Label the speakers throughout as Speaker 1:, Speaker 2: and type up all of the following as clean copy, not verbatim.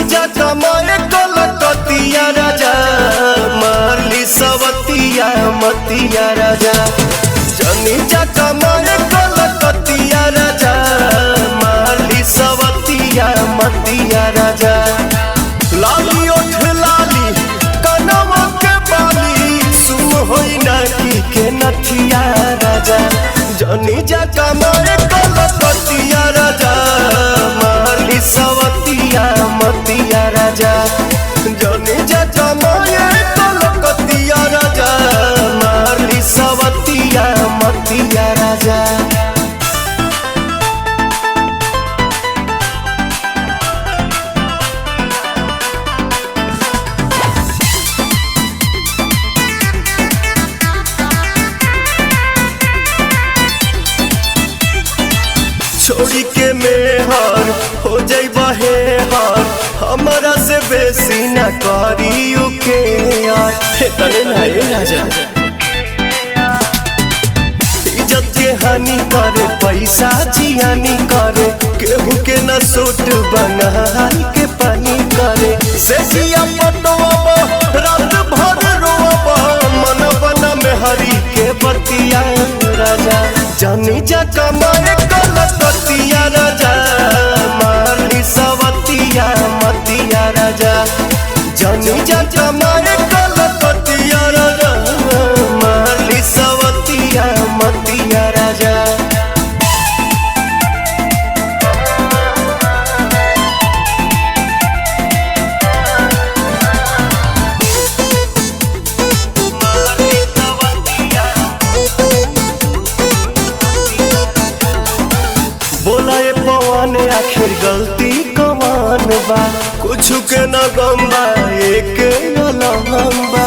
Speaker 1: जा कमाए कलकतिया राजा, मारली सवतिया मतिया राजा। जनी जा कमाए कलकतिया राजा, मारली सवतिया मतिया राजा। लाली ओठ लाली कनवा के बाली, सुन होई नाकी के नथिया राजा। जनी जा कमाए कलकतिया राजा, मारली सवतिया मतिया राजा। जनी जा कमाए कलकतिया राजा, मारली सवतिया मतिया राजा। छोड़ी के मेहर हो जाइबा हे हार, हमारा से बेसी न करियो के यार। तने नाये राजा इज्जत के हानि करे, पैसा जियानी करे। केहू के न सूट बनाई के पानी करे। से जिया पटवा रात भर रोवा, मन बना में हरी के बतिया राजा। जानी जा कमाए कलकतिया राजा, मारली सवतिया मतिया राजा। जानी जा कमाए कलकतिया राजा, मारली सवतिया मतिया राजा। बोला ये पवन आखिर गलती कमान बा, कुछ के न गम्बा एक लम्बा।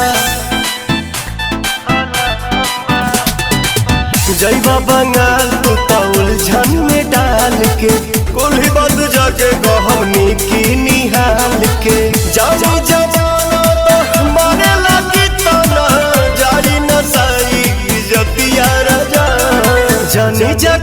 Speaker 1: जैबा बंगाल तू उलझन में डाल के, कुल्ही बद जाके गहनी की निहाल के। जानी जमाना तो मारे लगी तना, जारी न साई जतिया राजा। जानी जा